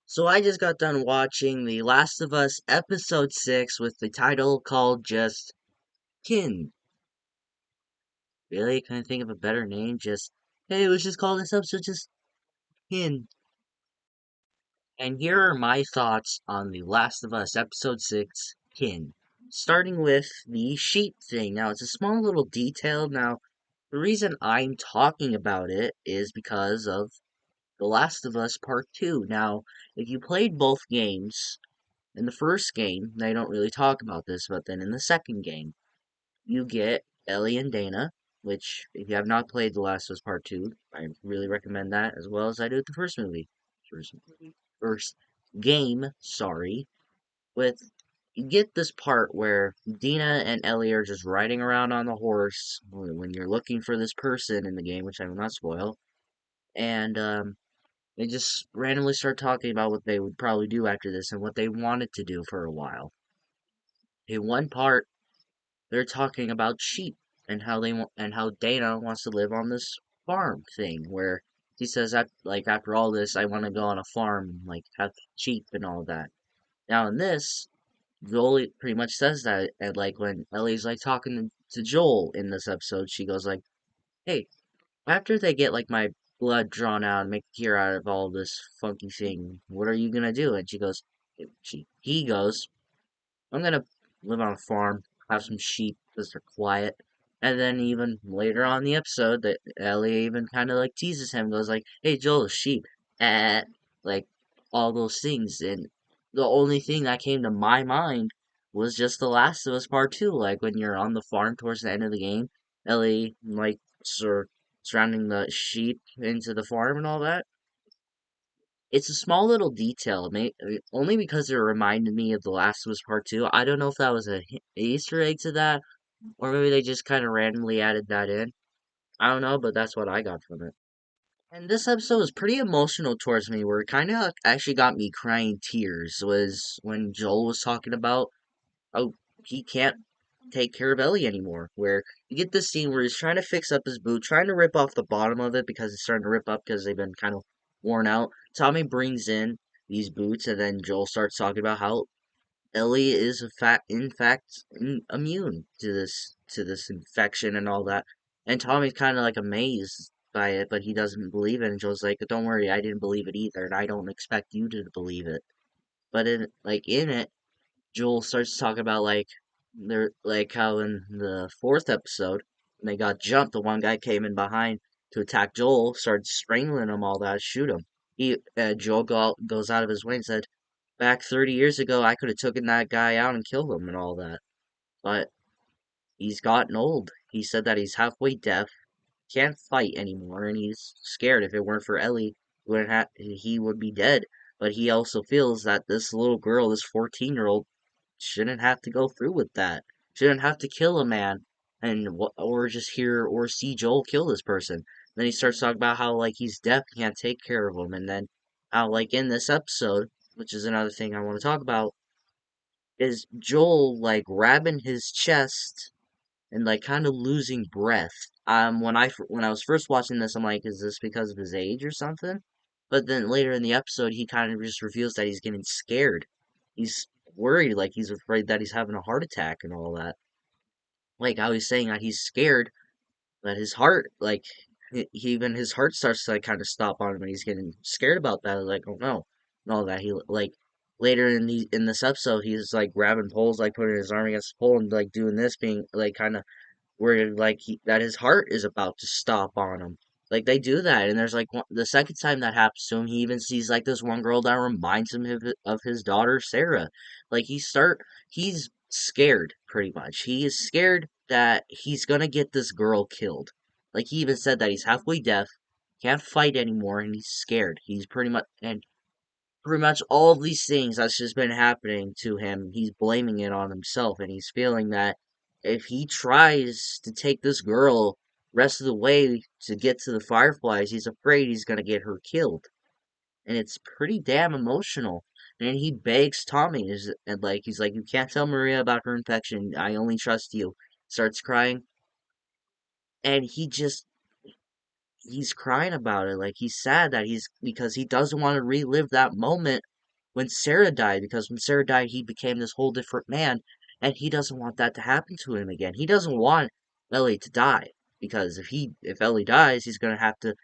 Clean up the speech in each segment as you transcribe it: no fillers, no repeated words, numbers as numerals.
So I just got done watching The Last of Us episode 6 with the title called just Kin. Really? Couldn't think of a better name? Just, hey, let's just call this episode just Kin. And here are my thoughts on The Last of Us episode 6, Kin. Starting with the sheep thing. Now, it's a small little detail. Now, the reason I'm talking about it is because of The Last of Us Part 2. Now, if you played both games, in the first game, they don't really talk about this, but then in the second game, you get Ellie and Dana, which, if you have not played The Last of Us Part 2, I really recommend that as well as I do with the first movie. First game, sorry, with you get this part where Dina and Ellie are just riding around on the horse when you're looking for this person in the game, which I will not spoil, and they just randomly start talking about what they would probably do after this and what they wanted to do for a while. In one part, they're talking about sheep and how they want and how Dana wants to live on this farm thing where he says that like after all this I want to go on a farm and like have sheep and all that. Now in this, Joel pretty much says that and like when Ellie's like talking to Joel in this episode, she goes like, "Hey, after they get like my blood drawn out and make a cure out of all this funky thing, what are you gonna do?" And she goes, he goes, I'm gonna live on a farm, have some sheep because they're quiet. And then even later on in the episode, that Ellie even kind of like teases him, goes like, "Hey Joel, sheep," eh, like all those things. And the only thing that came to my mind was just The Last of Us Part Two. Like when you're on the farm towards the end of the game, Ellie like surrounding the sheep into the farm and all that. It's a small little detail, only because it reminded me of The Last of Us Part 2. I don't know if that was a Easter egg to that, or maybe they just kind of randomly added that in. I don't know, but that's what I got from it. And this episode was pretty emotional towards me, where it kind of actually got me crying tears, was when Joel was talking about, oh, he can't take care of Ellie anymore, where you get this scene where he's trying to fix up his boot, trying to rip off the bottom of it because it's starting to rip up because they've been kind of worn out. Tommy brings in these boots, and then Joel starts talking about how Ellie is in fact immune to this infection and all that. And Tommy's kind of like amazed by it, but he doesn't believe it. And Joel's like, "Don't worry, I didn't believe it either, and I don't expect you to believe it." But in it, Joel starts talking about they're like how in the fourth episode when they got jumped, the one guy came in behind to attack Joel, started strangling him, all that, shoot him. Joel goes out of his way and said, "Back 30 years ago, I could have taken that guy out and killed him and all that, but he's gotten old." He said that he's halfway deaf, can't fight anymore, and he's scared if it weren't for Ellie, he would be dead. But he also feels that this little girl, this 14-year-old, shouldn't have to go through with that. Shouldn't have to kill a man or just hear or see Joel kill this person. Then he starts talking about how like he's deaf, can't take care of him, and then how like in this episode, which is another thing I want to talk about, is Joel like grabbing his chest and like kind of losing breath. When I was first watching this, I'm like, is this because of his age or something? But then later in the episode, he kind of just reveals that he's getting scared. He's worried, like he's afraid that he's having a heart attack and all that. Like how he's saying that he's scared that his heart, like even his heart starts to like kind of stop on him, and he's getting scared about that. Like, oh no, and all that. He like later in this episode, he's like grabbing poles, like putting his arm against the pole and like doing this, being like kind of where like that his heart is about to stop on him. Like they do that, and there's like the second time that happens to him, he even sees like this one girl that reminds him of his daughter Sarah. Like he's scared pretty much. He is scared that he's gonna get this girl killed. Like he even said that he's halfway deaf, can't fight anymore, and he's scared. He's pretty much all of these things that's just been happening to him, he's blaming it on himself, and he's feeling that if he tries to take this girl rest of the way to get to the Fireflies, he's afraid he's gonna get her killed. And it's pretty damn emotional. And he begs Tommy, and like he's like, "You can't tell Maria about her infection. I only trust you." Starts crying, and he's crying about it. Like he's sad that he's because he doesn't want to relive that moment when Sarah died, because when Sarah died, he became this whole different man, and he doesn't want that to happen to him again. He doesn't want Ellie to die, because if Ellie dies, he's gonna have to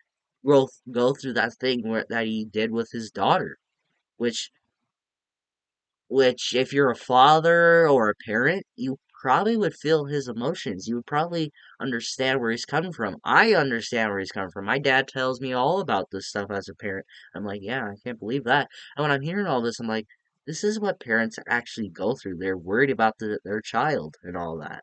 go through that thing that he did with his daughter, which if you're a father or a parent, you probably would feel his emotions. You would probably understand where he's coming from. I understand where he's coming from. My dad tells me all about this stuff as a parent. I'm like, yeah, I can't believe that. And when I'm hearing all this, I'm like, this is what parents actually go through. They're worried about their child and all that.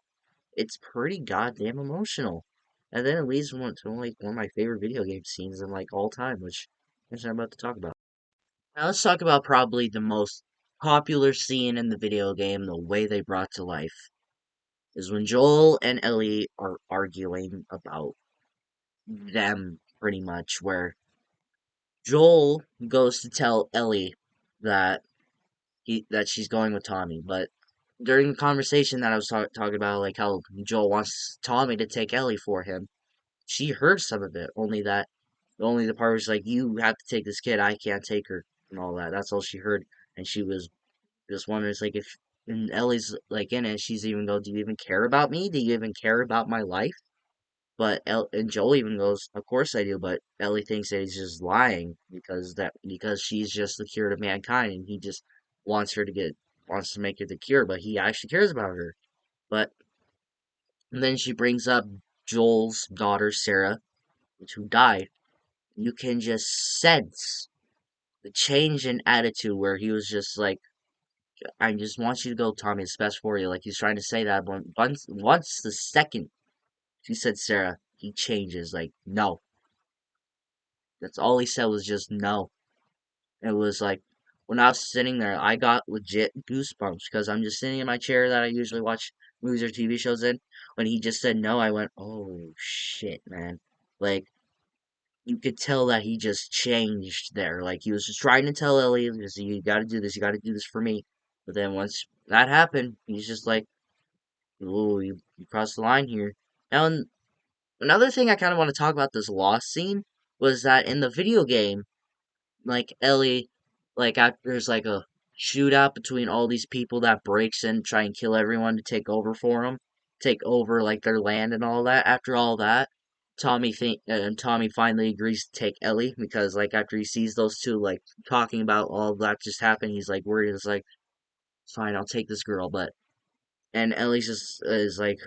It's pretty goddamn emotional. And then it leads to like one of my favorite video game scenes in like all time, which I'm about to talk about. Now let's talk about probably the most popular scene in the video game, the way they brought to life, is when Joel and Ellie are arguing about them pretty much, where Joel goes to tell Ellie that that she's going with Tommy, but during the conversation that I was talking about, like how Joel wants Tommy to take Ellie for him, she heard some of it. Only the part was like, "You have to take this kid. I can't take her," and all that. That's all she heard, and she was just wonders like if and Ellie's like in it, she's even go, "Do you even care about me? Do you even care about my life?" But and Joel even goes, "Of course I do." But Ellie thinks that he's just lying because she's just the cure to mankind, and he just wants her to get wants to make her the cure, but he actually cares about her. But and then she brings up Joel's daughter Sarah, who died. You can just sense the change in attitude where he was just like, I just want you to go, Tommy. It's best for you. Like he's trying to say that, but once the second she said Sarah, he changes. Like no, that's all he said was just no. It was like when I was sitting there, I got legit goosebumps because I'm just sitting in my chair that I usually watch movies or TV shows in. When he just said no, I went, oh shit, man. Like you could tell that he just changed there. Like he was just trying to tell Ellie, you got to do this, you got to do this for me. But then once that happened, he's just like, "Ooh, you crossed the line here." Now, another thing I kind of want to talk about this lost scene was that in the video game, like Ellie, like after there's like a shootout between all these people that breaks in, try and kill everyone to take over for them, take over like their land and all that. After all that, Tommy finally agrees to take Ellie because like after he sees those two like talking about all that just happened, he's like worried. It's like fine, I'll take this girl, but and Ellie's just is like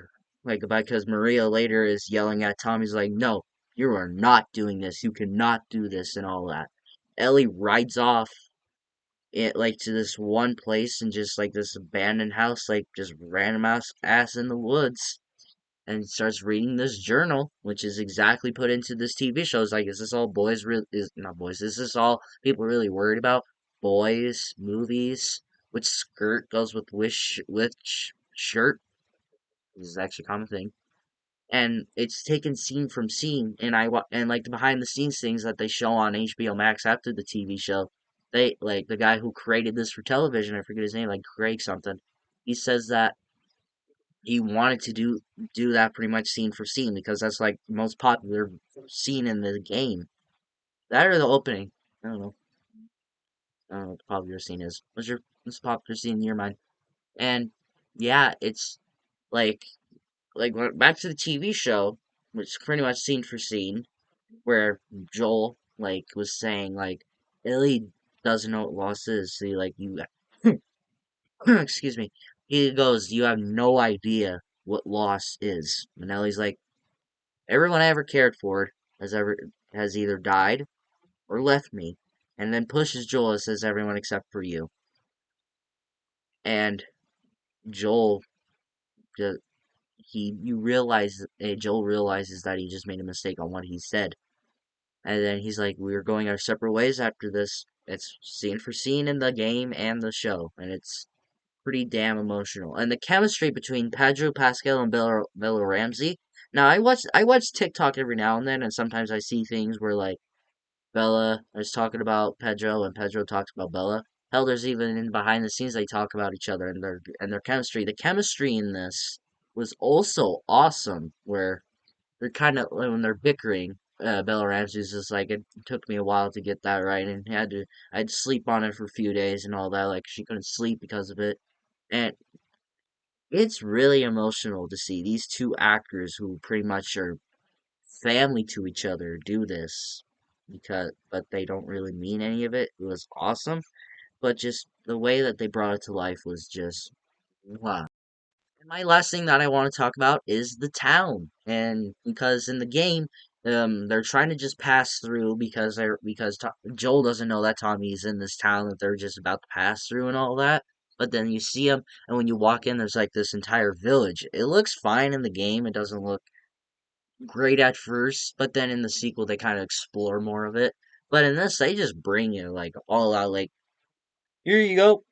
because Maria later is yelling at Tommy's like, no, you are not doing this. You cannot do this and all that. Ellie rides off it like to this one place and just like this abandoned house, like just random ass in the woods, and starts reading this journal, which is exactly put into this TV show. It's like, is this all boys? Is not boys? Is this all people really worried about? Boys, movies, which skirt goes with which shirt? This is actually a common thing, and it's taken scene from scene. And and like the behind the scenes things that they show on HBO Max after the TV show. They like the guy who created this for television. I forget his name, like Craig something. He says that he wanted to do that pretty much scene for scene because that's like the most popular scene in the game. That or the opening. I don't know. I don't know what the popular scene is. What's your most popular scene in your mind? And yeah, it's like back to the TV show, which is pretty much scene for scene, where Joel like was saying like Ellie doesn't know what loss is. See, like you, excuse me. He goes, you have no idea what loss is. And Ellie's like, everyone I ever cared for has either died or left me, and then pushes Joel and says everyone except for you. And Joel, ju- Joel realizes that he just made a mistake on what he said, and then he's like, we're going our separate ways after this. It's scene for scene in the game and the show, and it's pretty damn emotional. And the chemistry between Pedro Pascal and Bella Ramsey. Now I watch TikTok every now and then, and sometimes I see things where like Bella is talking about Pedro and Pedro talks about Bella. Hell, there's even in behind the scenes they talk about each other and their chemistry. The chemistry in this was also awesome, where they're kind of when they're bickering. Bella Ramsey's just like it took me a while to get that right, and I'd sleep on it for a few days and all that. Like she couldn't sleep because of it, and it's really emotional to see these two actors who pretty much are family to each other do this but they don't really mean any of it. It was awesome, but just the way that they brought it to life was just wow. And my last thing that I want to talk about is the town, and because in the game, they're trying to just pass through Joel doesn't know that Tommy's in this town that they're just about to pass through and all that. But then you see him, and when you walk in, there's like this entire village. It looks fine in the game. It doesn't look great at first, but then in the sequel they kind of explore more of it. But in this, they just bring it like all out. Like here you go,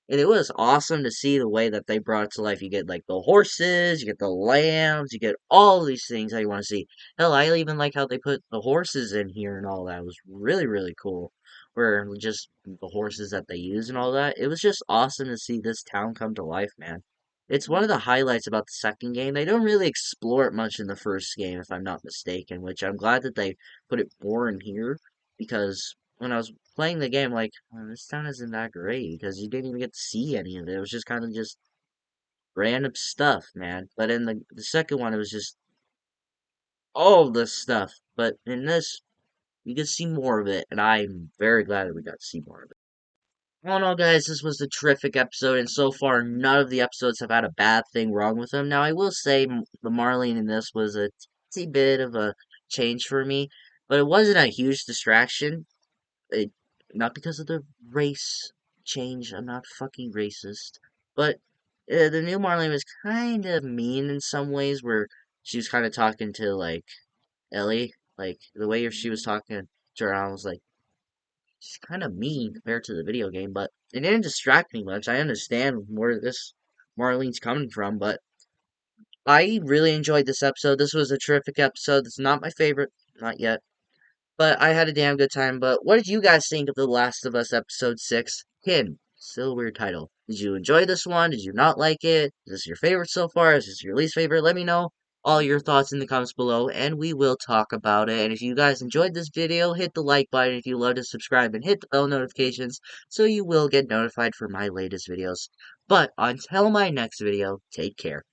and it was awesome to see the way that they brought it to life. You get like the horses, you get the lambs, you get all these things that you want to see. Hell, I even like how they put the horses in here and all that. It was really, really cool. Where just the horses that they use and all that. It was just awesome to see this town come to life, man. It's one of the highlights about the second game. They don't really explore it much in the first game, if I'm not mistaken, which I'm glad that they put it more in here because when I was playing the game, like, this town isn't that great because you didn't even get to see any of it. It was just kind of just random stuff, man. But in the second one, it was just all this stuff. But in this, you get to see more of it, and I'm very glad that we got to see more of it. All in all, guys, this was a terrific episode, and so far, none of the episodes have had a bad thing wrong with them. Now, I will say the Marlene in this was a teensy bit of a change for me, but it wasn't a huge distraction. It, not because of the race change. I'm not fucking racist. But the new Marlene was kind of mean in some ways, where she was kind of talking to like Ellie, like the way she was talking to her. I was like, she's kind of mean compared to the video game, but it didn't distract me much. I understand where this Marlene's coming from, but I really enjoyed this episode. This was a terrific episode. It's not my favorite, not yet. But I had a damn good time. But what did you guys think of The Last of Us Episode 6? Kin. Still a weird title. Did you enjoy this one? Did you not like it? Is this your favorite so far? Is this your least favorite? Let me know all your thoughts in the comments below, and we will talk about it. And if you guys enjoyed this video, hit the like button. If you love to subscribe and hit the bell notifications so you will get notified for my latest videos. But until my next video, take care.